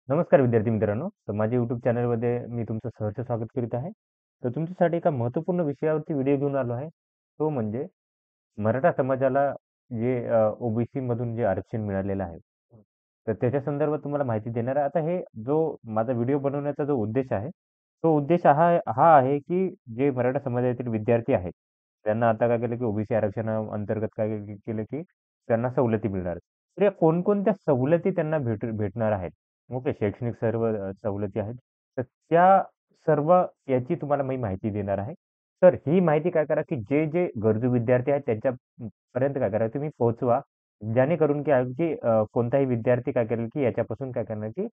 नमस्कार विद्यार्थी मित्रांनो. तर माझ्या YouTube चॅनलमध्ये मी तुमचं सहर्ष स्वागत करीत आहे. तर तुमच्यासाठी एका महत्त्वपूर्ण विषयावरती व्हिडिओ घेऊन आलो आहे. तो म्हणजे मराठा समाजाला जे ओ-बी-सी मधून जे आरक्षण मिळालेलं आहे. तर त्याच्या संदर्भात तुम्हाला माहिती देणार आहे. आता हे जो माझा व्हिडिओ बनवण्याचा जो उद्देश आहे, तो उद्देश हा हा आहे, की जे मराठा समाजातील विद्यार्थी आहेत, त्यांना आता काय केलं, की ओ-बी-सी आरक्षणाअंतर्गत काय केलं, की त्यांना सवलती मिळणार. तर या कोणकोणत्या सवलती त्यांना भेटणार आहेत? ओके. शैक्षणिक सर्व सवलती आहेत. तर त्या सर्व याची तुम्हाला मी माहिती देणार आहे. तर ही माहिती काय करा, की जे गरजू विद्यार्थी आहेत त्यांच्या पर्यंत काय करा तुम्ही पोहोचवा. जेणेकरून की की कोणताही विद्यार्थी काय करेल, की याच्यापासून काय करणार, की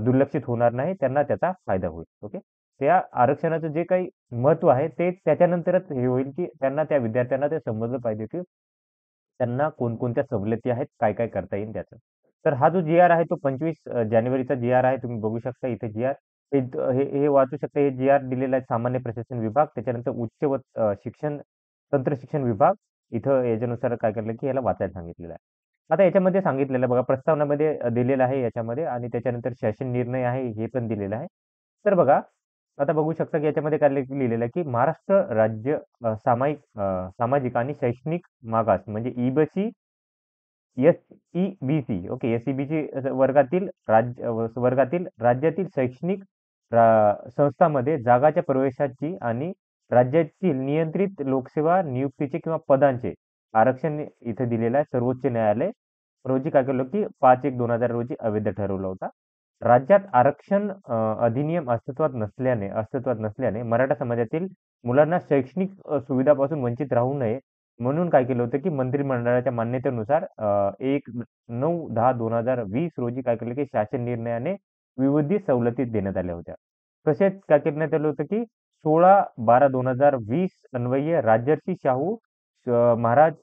दुर्लक्षित होणार नाही. त्यांना त्याचा फायदा होईल. ओके. त्या आरक्षणाचं जे काही महत्त्व आहे ते त्याच्यानंतरच हे होईल, की त्यांना त्या विद्यार्थ्यांना ते समजलं पाहिजे, की त्यांना कोणकोणत्या सवलती आहेत, काय-काय करता येईल त्याचं. तर हा जो जी-आर आहे तो 25 जानेवारीचा जी-आर आहे. तुम्ही बघू शकता इथे जी-आर. हे वाचू शकता. हे जी-आर दिलेला आहे सामान्य प्रशासन विभाग, त्याच्यानंतर उच्च व शिक्षण तंत्र शिक्षण विभाग. इथं याच्यानुसार काय केलं, की याला वाचायला सांगितलेलं आहे. आता याच्यामध्ये सांगितलेलं आहे बघा, प्रस्तावनामध्ये दिलेलं आहे याच्यामध्ये आणि त्याच्यानंतर शासन निर्णय आहे, हे पण दिलेलं आहे. तर बघा, आता बघू शकता, की याच्यामध्ये काय लिहिलेलं आहे, की महाराष्ट्र राज्य सामाजिक आणि शैक्षणिक मागास म्हणजे एस-ई-बी-सी ओके. एस-ई-बी-सी वर्गातील राज्यातील शैक्षणिक संस्थांमध्ये जागाच्या प्रवेशाची आणि राज्यातील नियंत्रित लोकसेवा नियुक्तीचे किंवा पदांचे आरक्षण इथे दिलेलं आहे. सर्वोच्च न्यायालय रोजी काय केलं, की 5/1/2000 रोजी अवैध ठरवला होता. राज्यात आरक्षण अधिनियम अस्तित्वात नसल्याने मराठा समाजातील मुलांना शैक्षणिक सुविधापासून वंचित राहू नये म्हणून काय केलं होतं, की मंत्रिमंडळाच्या मान्यतेनुसार 1/9-10-2020 रोजी काय केलं, की शासन निर्णयाने विविध सवलती देण्यात आल्या होत्या. तसेच काय करण्यात आलं होतं, की 16/12/2020 अन्वये राजर्षी शाहू महाराज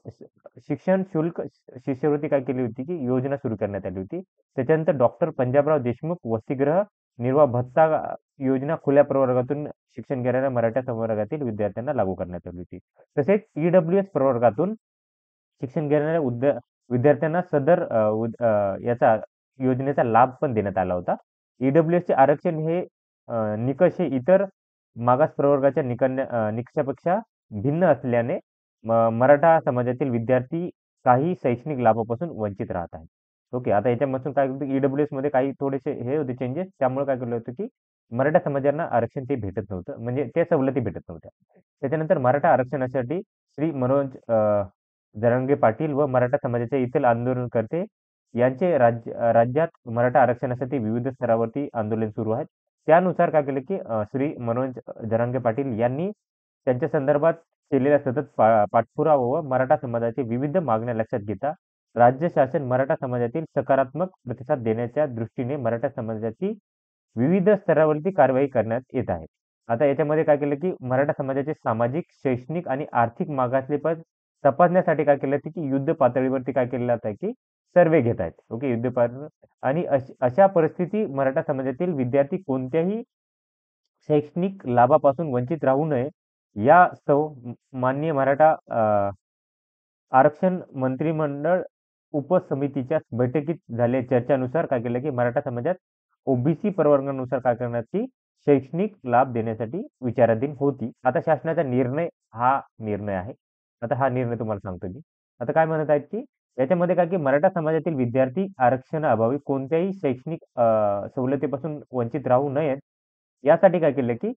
शिक्षण शुल्क शिष्यवृत्ती काय केली होती, की योजना सुरू करण्यात आली होती. त्याच्यानंतर डॉक्टर पंजाबराव देशमुख वसतिगृह निर्वाह भत्ता योजना खुल्या प्रवर्गातून शिक्षण घेणाऱ्या मराठा संवर्गातील विद्यार्थ्यांना लागू करण्यात आली होती. तसेच ई-डब्ल्यू-एस प्रवर्गातून शिक्षण घेणाऱ्या विद्यार्थ्यांना सदर याचा योजनेचा लाभ पण देण्यात आला होता. ई-डब्ल्यू-एसचे आरक्षण हे निकष हे इतर मागास प्रवर्गाच्या निकषापेक्षा भिन्न असल्याने मराठा समाजातील विद्यार्थी काही शैक्षणिक लाभापासून वंचित राहत आहेत. ओके. आता याच्यापासून काय होतं, ई-डब्ल्यू-एसमध्ये काही थोडेसे हे होते चेंजेस. त्यामुळे काय केलं होतं, की मराठा समाजांना आरक्षण ते भेटत नव्हतं. म्हणजे त्या सवलती भेटत नव्हत्या. त्याच्यानंतर मराठा आरक्षणासाठी श्री मनोज जरांगे पाटील व मराठा समाजाचे इतर आंदोलनकर्ते यांचे राज्यात मराठा आरक्षणासाठी विविध स्तरावरती आंदोलन सुरू आहेत. त्यानुसार काय केलं, की श्री मनोज जरांगे पाटील यांनी त्यांच्या संदर्भात केलेला सतत पाठपुरावा व मराठा समाजाच्या विविध मागण्या लक्षात घेता राज्य शासन मराठा समाजातील सकारात्मक प्रतिसाद देण्याच्या दृष्टीने मराठा समाजाची विविध स्तरावरती कारवाई करण्यात येत आहे. आता याच्यामध्ये काय केलं, की मराठा समाजाचे सामाजिक, शैक्षणिक आणि आर्थिक मागासलेपण तपासण्यासाठी काय केलं, की युद्ध पातळीवरती काय केलेलं आहे, की सर्व्हे घेत आहेत. ओके. युद्ध पातळी आणि अशा परिस्थिती मराठा समाजातील विद्यार्थी कोणत्याही शैक्षणिक लाभापासून वंचित राहू नये यास्तव माननीय मराठा आरक्षण मंत्रिमंडळ उपसमितीच्या बैठकीत झालेल्या चर्चेनुसार काय केलं, की मराठा समाजात ओ-बी-सी प्रवर्गानुसार काय करण्याची शैक्षणिक लाभ देण्यासाठी विचाराधीन होती. आता शासनाचा हा निर्णय आहे. आता हा निर्णय तुम्हाला सांगतो मी. आता काय म्हणत आहेत, की याच्यामध्ये काय, की मराठा समाजातील विद्यार्थी आरक्षणाअभावी कोणत्याही शैक्षणिक सवलतीपासून वंचित राहू नयेत, यासाठी काय केलं, की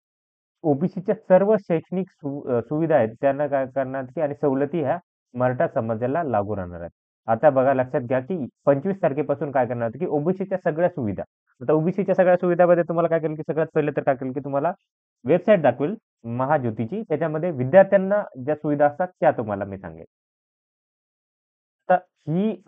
ओ-बी-सीच्या सर्व शैक्षणिक सुविधा आहेत त्यांना काय करणार, की आणि सवलती ह्या मराठा समाजाला लागू राहणार आहेत. आता बघा लक्षात घ्या, की 25 तारखेपासून काय करणार, की ओ-बी-सीच्या सगळ्या सुविधा. आता ओ-बी-सीच्या सगळ्या सुविधामध्ये तुम्हाला काय करेल, की सगळ्यात पहिले तर काय करेल, की तुम्हाला वेबसाईट दाखवेल महाज्योतीची. त्याच्यामध्ये विद्यार्थ्यांना ज्या सुविधा असतात त्या तुम्हाला मी सांगेल. आता ही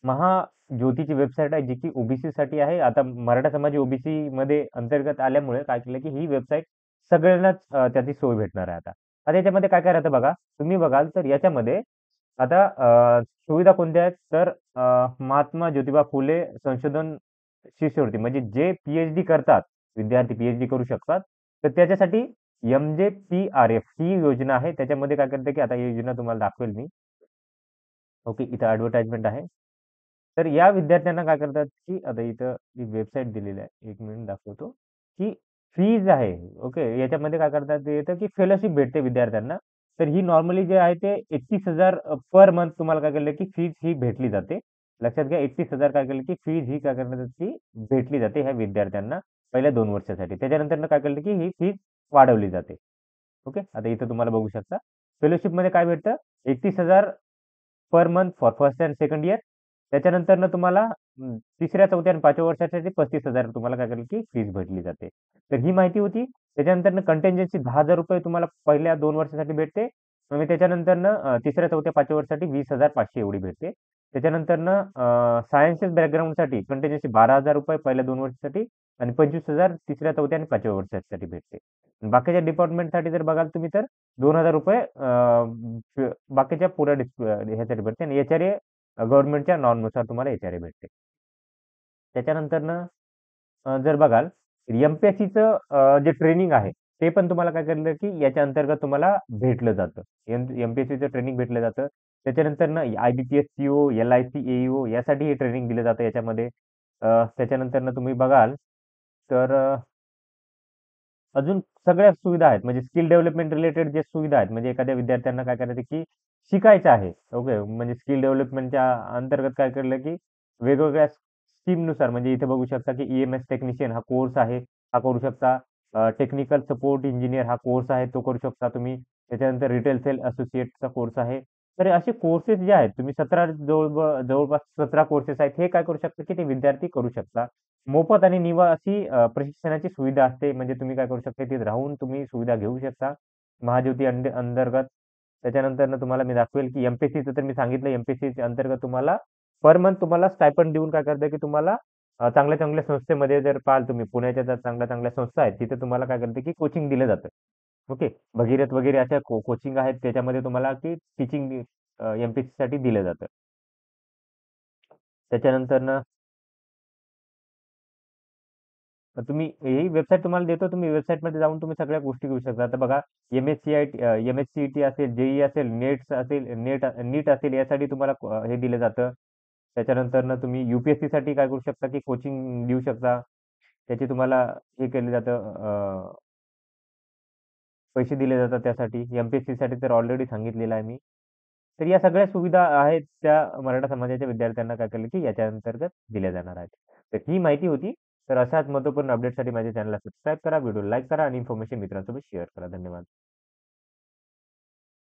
महाज्योतीची वेबसाईट आहे, जी की ओ-बी-सीसाठी आहे. आता मराठा समाज ओ-बी-सीमध्ये अंतर्गत आल्यामुळे काय केलं, की ही वेबसाईट सगळ्यांनाच त्याची सोय भेटणार आहे आता. आता याच्यामध्ये काय काय राहतं बघा, तुम्ही बघाल तर याच्यामध्ये आता सुविधा कोणत्या आहेत, तर महात्मा ज्योतिबा फुले संशोधन शिष्यवृत्ती म्हणजे जे पी-एच-डी करतात, विद्यार्थी पी-एच-डी करू शकतात. तर त्याच्यासाठी एम-जे-पी-आर-एफ ही योजना आहे. त्याच्यामध्ये काय करते, की आता ही योजना तुम्हाला दाखवेल मी. ओके, इथं ॲडव्हर्टाइजमेंट आहे. तर या विद्यार्थ्यांना काय करतात, की आता इथं एक वेबसाईट दिलेली आहे. 1 मिनिट दाखवतो, की फीज आहे. ओके. याच्यामध्ये काय करतात ते येतं, की फेलोशिप भेटते विद्यार्थ्यांना. तर ही नॉर्मली जे आहे ते 31,000 पर मंथ तुम्हाला काय केलं, की फीज ही भेटली जाते. लक्षात घ्या 31,000 काय केलं, की फीज ही काय करण्यात येते, की भेटली जाते ह्या विद्यार्थ्यांना पहिल्या 2 वर्षासाठी. त्याच्यानंतरनं काय केलं, की ही फीज वाढवली जाते. ओके. आता इथं तुम्हाला बघू शकता. फेलोशिपमध्ये काय भेटतं 31,000 per month for first and second year. त्याच्यानंतरनं तुम्हाला 3ऱ्या, 4थ्या आणि 5व्या वर्षासाठी 35,000 तुम्हाला काय करेल, की फीस भेटली जाते. तर ही माहिती होती. त्याच्यानंतरनं कंटिन्जन्सी ₹10,000 तुम्हाला पहिल्या 2 वर्षासाठी भेटते आणि त्याच्यानंतरनं 3ऱ्या, 4थ्या, 5व्या वर्षासाठी 20,500 एवढी भेटते. त्याच्यानंतरनं सायन्सेस बॅकग्राऊंडसाठी कंटिन्यूअसली ₹12,000 पहिल्या 2 वर्षासाठी आणि 25,000 3ऱ्या, 4थ्या आणि 5व्या वर्षासाठी भेटते. बाकीच्या डिपार्टमेंटसाठी जर बघाल तुम्ही तर ₹2,000 बाकीच्या पुऱ्या ह्यासाठी भेटते आणि एच-आर-ए गव्हर्नमेंटच्या नॉर्मनुसार तुम्हाला एच-आर-ए भेटते. त्याच्यानंतरनं जर बघाल एम-पी-एस-सीचं जे ट्रेनिंग आहे, ते पण तुम्हाला काय केलं, की याच्या अंतर्गत तुम्हाला भेटलं जातं. एम-पी-एस-सीचं ट्रेनिंग भेटलं जातं. त्याच्यानंतरनं आय-बी-पी-एस सी-ओ, एल-आय-सी ए-ई-ओ यासाठी हे ट्रेनिंग दिलं जातं याच्यामध्ये. त्याच्यानंतरनं तुम्ही बघाल तर अजून सगळ्या सुविधा आहेत. म्हणजे स्किल डेव्हलपमेंट रिलेटेड जे सुविधा आहेत, म्हणजे एखाद्या विद्यार्थ्यांना काय करायचं, की शिकायचं आहे. ओके. म्हणजे स्किल डेव्हलपमेंटच्या अंतर्गत काय केलं, की वेगवेगळ्या स्ट्रीमनुसार म्हणजे इथे बघू शकता, की ई-एम-एस टेक्निशियन हा कोर्स आहे. हा करू शकता. टेक्निकल सपोर्ट इंजिनिअर हा कोर्स आहे. तो करू शकता तुम्ही. त्याच्यानंतर रिटेल सेल असोसिएटचा कोर्स आहे. तर असे कोर्सेस जे आहेत, तुम्ही 17 जवळपास 17 कोर्सेस आहेत. हे काय करू शकता, की ते विद्यार्थी करू शकता. मोफत आणि निवासी प्रशिक्षणाची सुविधा असते. म्हणजे तुम्ही काय करू शकता, तिथे राहून तुम्ही सुविधा घेऊ शकता. महाज्योती अंतर्गत. त्याच्यानंतरनं तुम्हाला मी दाखवेल, की एम-पी-एस-सीचं तर मी सांगितलं एम-पी-एस-सी अंतर्गत तुम्हाला पर मंथ तुम्हाला स्टायपेंड देऊन काय करतं, की तुम्हाला चांगल्या-चांगल्या संस्थेमध्ये जर पाहाल तुम्ही पुण्याच्या जर चांगल्या-चांगल्या संस्था आहेत, तिथे तुम्हाला काय करते, की कोचिंग दिलं जातं. ओके. भगीरथ वगैरे अशा कोचिंग आहेत त्याच्यामध्ये तुम्हाला की टीचिंग एम-पी-एस-सीसाठी दिलं जातं. त्याच्यानंतरनं तुम्ही ही वेबसाईट तुम्हाला देतो. तुम्ही वेबसाईटमध्ये जाऊन तुम्ही सगळ्या गोष्टी घेऊ शकता. आता बघा एम-एस-सी-ई-टी असेल, जे असेल, नीट असेल यासाठी तुम्हाला हे दिलं जातं. त्याच्यानंतरनं तुम्ही यू-पी-एस-सीसाठी काय करू शकता, की कोचिंग देऊ शकता. त्याचे तुम्हाला हे केलं जातं पैसे दिले जातात त्यासाठी. एम-पी-एस-सीसाठी तर ऑलरेडी सांगितलेलं आहे मी. तर या सगळ्या सुविधा आहेत त्या मराठा समाजाच्या विद्यार्थ्यांना काय केलं, की याच्या अंतर्गत दिल्या जाणार आहेत. तर ही माहिती होती. तर अशाच महत्त्वपूर्ण अपडेटसाठी माझ्या चॅनलला सबस्क्राईब करा, व्हिडिओ लाईक करा आणि इन्फॉर्मेशन मित्रांसोबत शेअर करा. धन्यवाद.